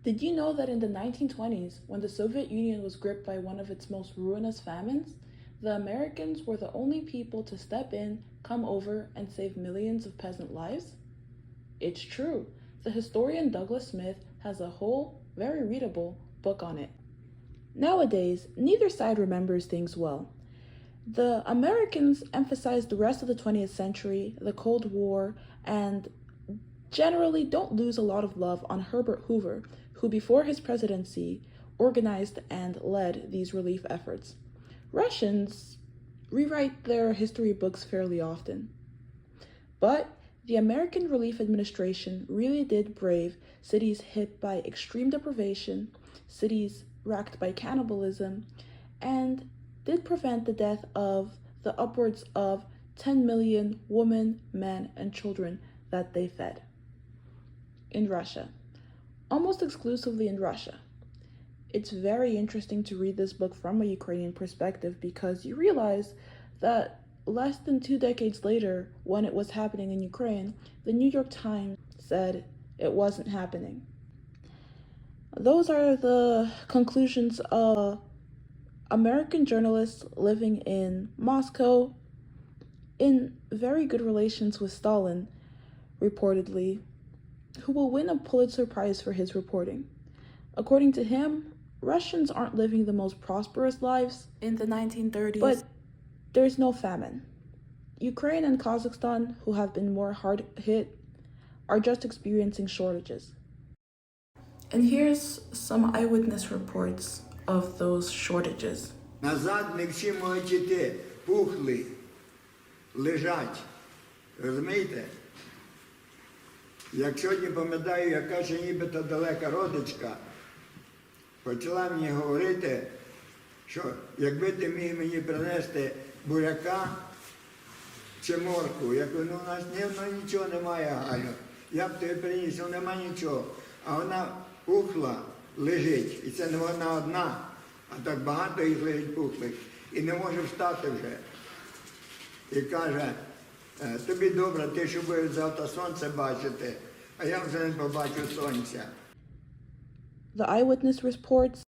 Did you know that in the 1920s, when the Soviet Union was gripped by one of its most ruinous famines, the Americans were the only people to step in, come over, and save millions of peasant lives? It's true. The historian Douglas Smith has a whole, very readable book on it. Nowadays, neither side remembers things well. The Americans emphasize the rest of the 20th century, the Cold War, and generally don't lose a lot of love on Herbert Hoover, who before his presidency organized and led these relief efforts. Russians rewrite their history books fairly often. But the American Relief Administration really did brave cities hit by extreme deprivation, cities racked by cannibalism, and did prevent the death of the upwards of 10 million women, men, and children that they fed. In Russia, almost exclusively in Russia. It's very interesting to read this book from a Ukrainian perspective because you realize that less than 2 decades later, when it was happening in Ukraine, the New York Times said it wasn't happening. Those are the conclusions of American journalists living in Moscow in very good relations with Stalin, reportedly, who will win a Pulitzer Prize for his reporting. According to him, Russians aren't living the most prosperous lives in the 1930s, but there's no famine. Ukraine and Kazakhstan, who have been more hard hit, are just experiencing shortages. And here's some eyewitness reports of those shortages. Назад не всі можуть йти, пухли, лежать. Розумієте? Як сьогодні пам'ятаю, яка ще нібито далека родичка почала мені говорити, що якби ти міг мені принести буряка чи морку, я кажу, ну у нас нічого немає, Галю, я б тобі приніс, ну нема нічого. А вона пухла, лежить, і це не вона одна, а так багато їх лежить пухлих, і не може встати вже. І каже, тобі добре, ти що будеш завтра сонце бачити, а я вже не побачу сонця. The eyewitness reports,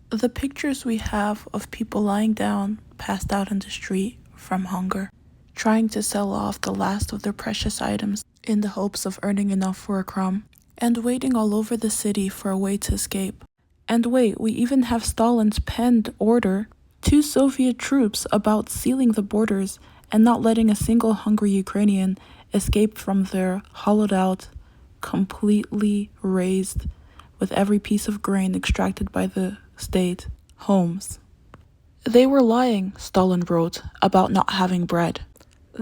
the pictures we have of people lying down, passed out in the street from hunger, trying to sell off the last of their precious items in the hopes of earning enough for a crumb, and waiting all over the city for a way to escape. And wait, we even have Stalin's penned order to Soviet troops about sealing the borders and not letting a single hungry Ukrainian escape from their hollowed out, completely razed, with every piece of grain extracted by the state, homes. They were lying, Stalin wrote, about not having bread.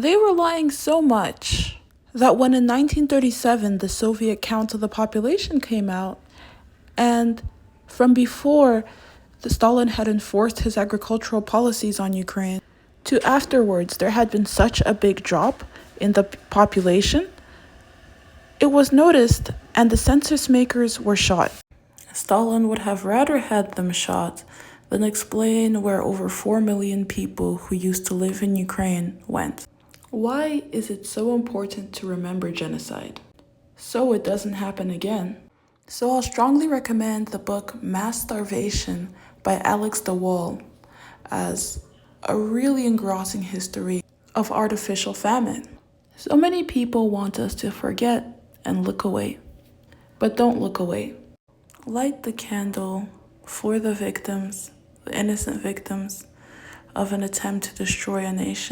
They were lying so much that when in 1937 the Soviet count of the population came out, and from before Stalin had enforced his agricultural policies on Ukraine, to afterwards there had been such a big drop in the population, it was noticed and the census makers were shot. Stalin would have rather had them shot than explain where over 4 million people who used to live in Ukraine went. Why is it so important to remember genocide? So it doesn't happen again. So I'll strongly recommend the book Mass Starvation by Alex de Waal as a really engrossing history of artificial famine. So many people want us to forget and look away. But don't look away. Light the candle for the victims, the innocent victims of an attempt to destroy a nation.